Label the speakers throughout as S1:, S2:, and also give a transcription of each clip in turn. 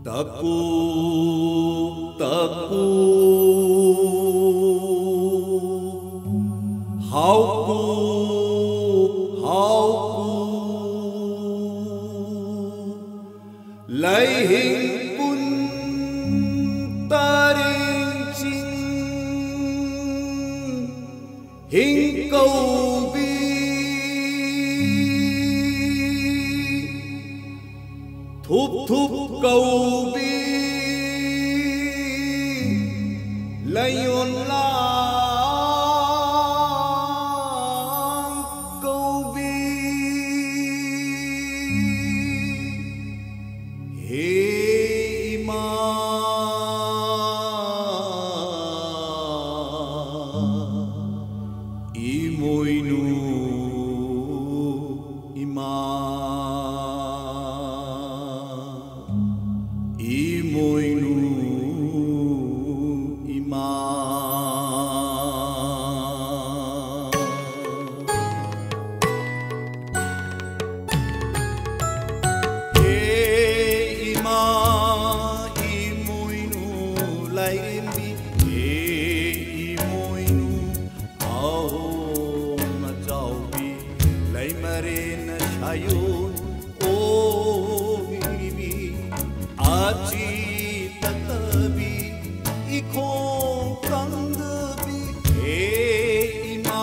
S1: Taku taku hauku hauku lai hình kun taring ching hình câu bi thúp thúp câu bi lai yon lang câu bi hey ma imoinu ima imoinu ima hey ima imoinu lai imbi hey imoinu ao na chaubi lai mare na shayun o bibi achi tatabi ikhong kandabi hey ima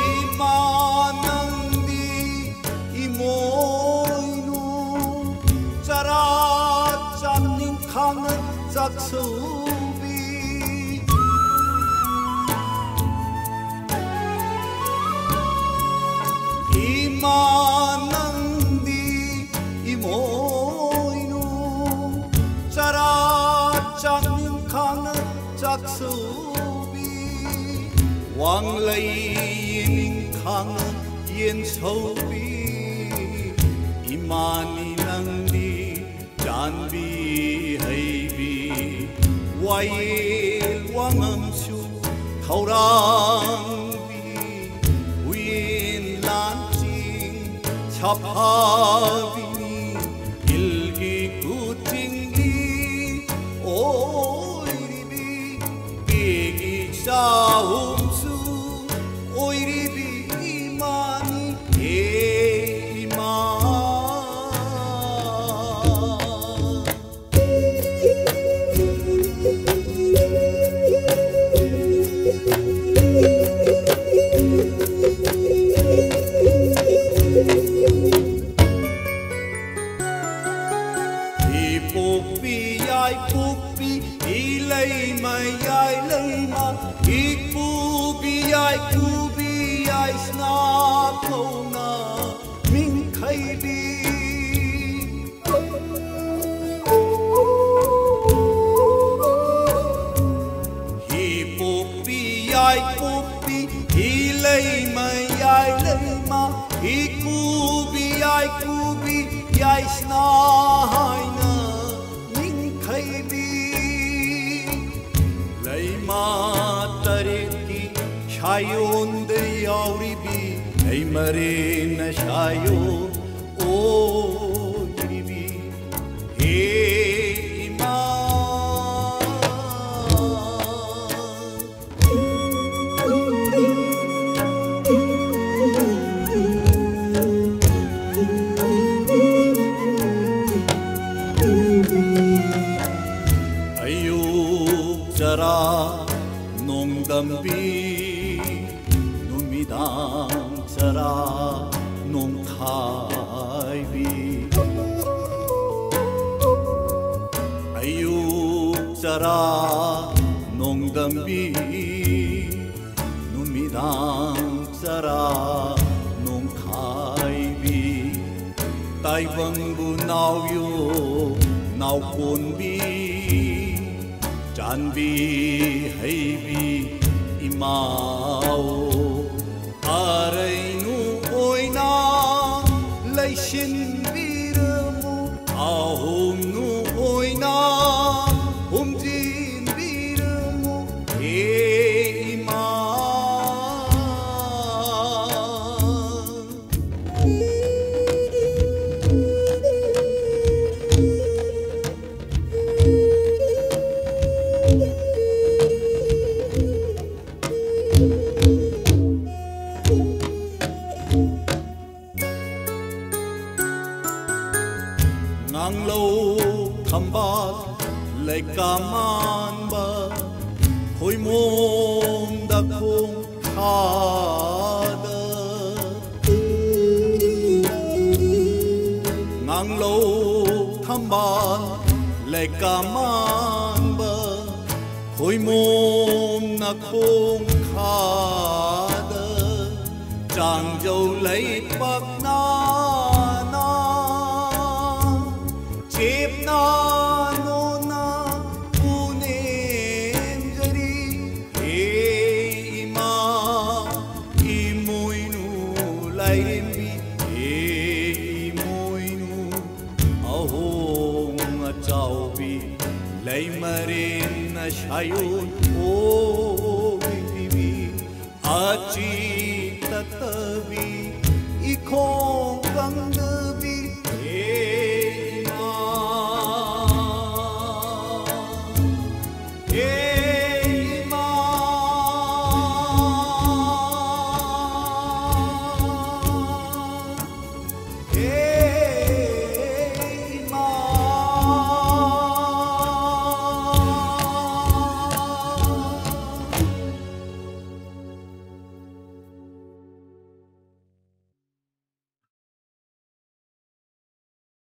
S1: ima nandi imoinu chara chamning khang chaksu ima nandi imoinu chara changning khang chaksubi wang lai ning khang yen sobi imani nandi janbi heibi wail wangam su thaurang chaphavini ilgi kutingi oiribi begi saumsu oiribi imani ima Pupi ilai mai ai lai ma ik pupi ai sna kona min khai di hi pupi ilai mai ai lai ma ik pupi ai sna haina Laima tariki shayon de yauribi laimare na shayo o yiribi hey ima Jara nongdambi numidang jara nongkhaibi ayuk jara nongdambi numidang jara nongkhaibi taibangbu nauyo naukonbi Janbi heibi imao arainu oina laishin biramu ahumnu oina humjin biramu man ba khoi mom da khong kha da ngang lo tham ban le ka man ba khoi mom na khong kha da chang dâu lấy bạc na na chép na no na unem jari he ima imoinu lai bi he imoinu ahong chau bi lai marin na shayun o bi achi tatavi ikhong kang